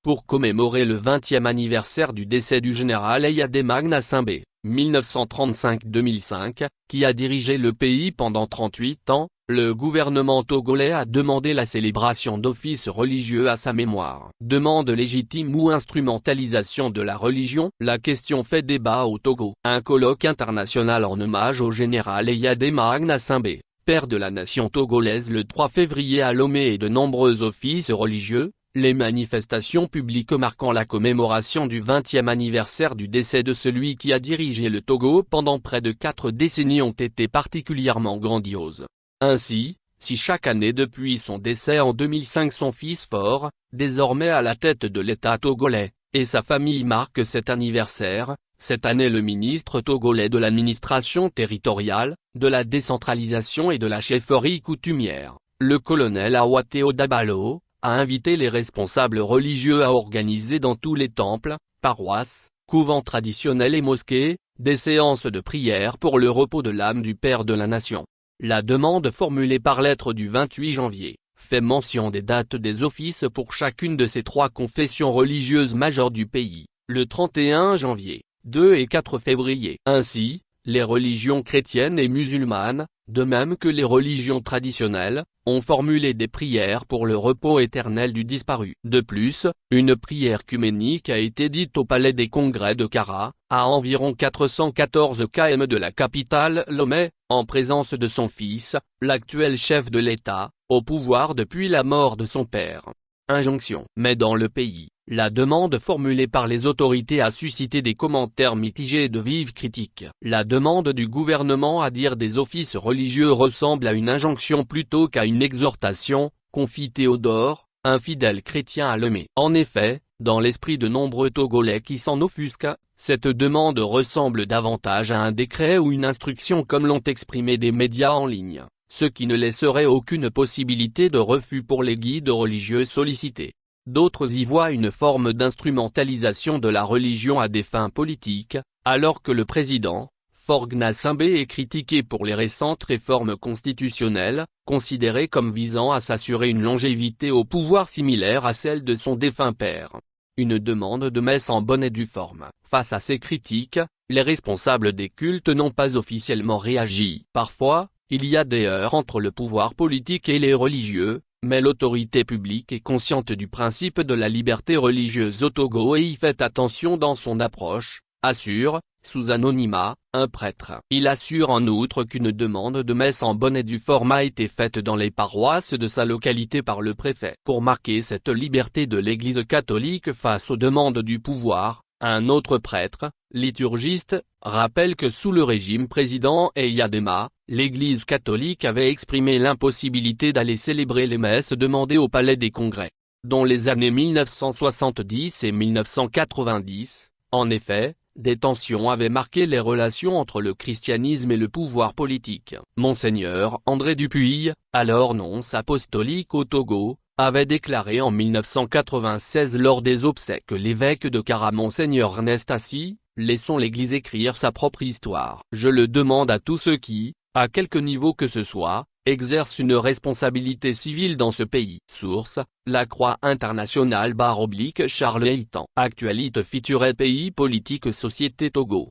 pour commémorer le 20e anniversaire du décès du général Eyadema Gnassingbé, 1935-2005, qui a dirigé le pays pendant 38 ans. Le gouvernement togolais a demandé la célébration d'offices religieux à sa mémoire. Demande légitime ou instrumentalisation de la religion? La question fait débat au Togo. Un colloque international en hommage au général Eyadema Gnassingbé, père de la nation togolaise, le 3 février à Lomé, et de nombreux offices religieux. Les manifestations publiques marquant la commémoration du 20e anniversaire du décès de celui qui a dirigé le Togo pendant près de 4 décennies ont été particulièrement grandioses. Ainsi, si chaque année depuis son décès en 2005 son fils Faure, désormais à la tête de l'État togolais, et sa famille marquent cet anniversaire, cette année le ministre togolais de l'administration territoriale, de la décentralisation et de la chefferie coutumière, le colonel Awateo Dabalo, a invité les responsables religieux à organiser dans tous les temples, paroisses, couvents traditionnels et mosquées, des séances de prière pour le repos de l'âme du père de la nation. La demande formulée par lettre du 28 janvier, fait mention des dates des offices pour chacune de ces 3 confessions religieuses majeures du pays, le 31 janvier, 2 et 4 février. Ainsi, les religions chrétiennes et musulmanes, de même que les religions traditionnelles, ont formulé des prières pour le repos éternel du disparu. De plus, une prière œcuménique a été dite au Palais des Congrès de Kara, à environ 414 km de la capitale Lomé, en présence de son fils, l'actuel chef de l'État, au pouvoir depuis la mort de son père. Injonction. Mais dans le pays, la demande formulée par les autorités a suscité des commentaires mitigés et de vives critiques. La demande du gouvernement à dire des offices religieux ressemble à une injonction plutôt qu'à une exhortation, confie Théodore, un fidèle chrétien à Lomé. En effet, dans l'esprit de nombreux Togolais qui s'en offusquent, cette demande ressemble davantage à un décret ou une instruction comme l'ont exprimé des médias en ligne, ce qui ne laisserait aucune possibilité de refus pour les guides religieux sollicités. D'autres y voient une forme d'instrumentalisation de la religion à des fins politiques, alors que le président, Faure Gnassingbé, est critiqué pour les récentes réformes constitutionnelles, considérées comme visant à s'assurer une longévité au pouvoir similaire à celle de son défunt père. Une demande de messe en bonne et due forme. Face à ces critiques, les responsables des cultes n'ont pas officiellement réagi. Parfois, il y a des heurts entre le pouvoir politique et les religieux, mais l'autorité publique est consciente du principe de la liberté religieuse au Togo et y fait attention dans son approche, assure, sous anonymat, un prêtre. Il assure en outre qu'une demande de messe en bonne et due forme a été faite dans les paroisses de sa localité par le préfet. Pour marquer cette liberté de l'Église catholique face aux demandes du pouvoir, un autre prêtre, liturgiste, rappelle que sous le régime président Eyadema, l'Église catholique avait exprimé l'impossibilité d'aller célébrer les messes demandées au Palais des Congrès. Dans les années 1970 et 1990, en effet, des tensions avaient marqué les relations entre le christianisme et le pouvoir politique. Monseigneur André Dupuy, alors nonce apostolique au Togo, avait déclaré en 1996 lors des obsèques que l'évêque de Kara Monseigneur Ernest Assis, laissons l'Église écrire sa propre histoire. Je le demande à tous ceux qui, à quelque niveau que ce soit, exercent une responsabilité civile dans ce pays. Source, La Croix internationale /Charles Heitan. Actualité featurée pays politique société Togo.